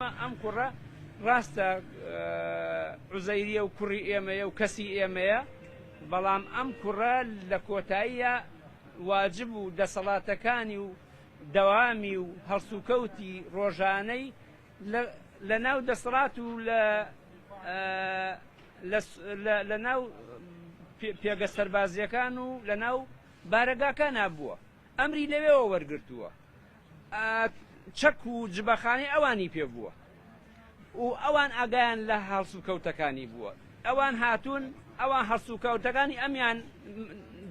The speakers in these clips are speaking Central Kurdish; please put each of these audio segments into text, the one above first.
ئەم کوڕە ڕاستە عوزەیریە و کوڕی ئێمەیە و کەسی ئێمەیە، بەڵام ئەم کوڕە لە کۆتاییە واجب و دەسەڵاتەکانی و دەوامی و هەڵسوکەوتی ڕۆژانەی لە ناو دەسەڵات و لە ناو پێگە سەربازیەکان و لە ناو بارەگاکان نابووە، ئەمری لەوێەوە وەرگرتووە، چەک و جبەخانەی ئەوانی پێ بووە و ئەوان ئاگایان لە هەڵسوکەوتەکانی بووە، ئەوان هاتوون ئەوان هەڵسوکەوتەکانی ئەمیان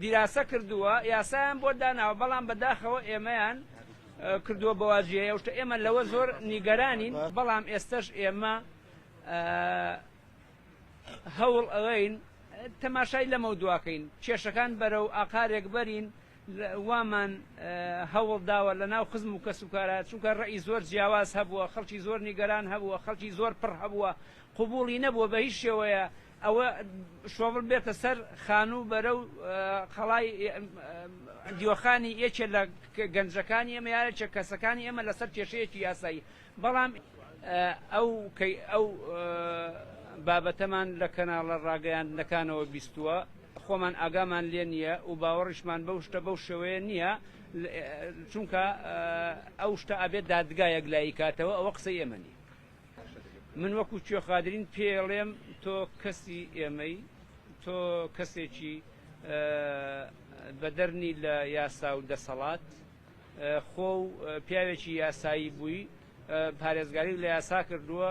دیراسە کردووە، یاسایان بۆ داناوە، بەڵام بەداخەوە ئێمەیان کردووە بەواژیەیە شتە ئێمە لەوە زۆر نیگەرانین، بەڵام ئێستش ئێمە هەوڵ ئەوەین تەماشای لە مەودواکەین، کێشەکان بەرەو ئاقارێک بەرین، وامان هەوڵ داوە لە ناو خزم و کەسوکارات، چونکە ڕێی زۆر جیاواز هەبووە، خەڵکی زۆر نیگەران هەبووە، خەڵکی زۆر پڕ هەبووە، قوبوڵی نەبووە بە هیچ شێوەیە ئەوە شۆڤڵ بێتە سەر خانوو بەرەو خەڵای دیوەخانی یەکێ لە گەنجەکانی ئێمە یاەکێ کەسەکانی ئێمە لەسەر کێشەیەکی یاسایی، بەڵام ئەو بابەتەمان لە کەناڵە ڕاگەیاندنەکانەوە بیستووە، خۆمان ئاگامان لێ نییە و باوەڕیشمان بەو شتە بەو شێوەیە نییە، چونکە ئەو شتە ئەبێت دادگایەک لای کاتەوە، ئەوە قسەی ئێمە نیە. من وەکو کوێخادرین پێڵێم تۆ کەسی ئێمەی، تۆ کەسێکی بەدەرنی لە یاسا و دەسەڵات، خۆ و پیاوێکی یاسایی بووی، پارێزگاری لە یاسا کردووە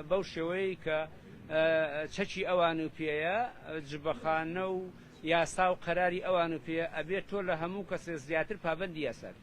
بەو شێوەیە کە چەکی ئەوان و پێەیە، جبەخانە و یاسا و قەراری ئەوان و پێ ئەبێت تۆ لە هەموو کەسێ زیاتر پابەندی یاسار.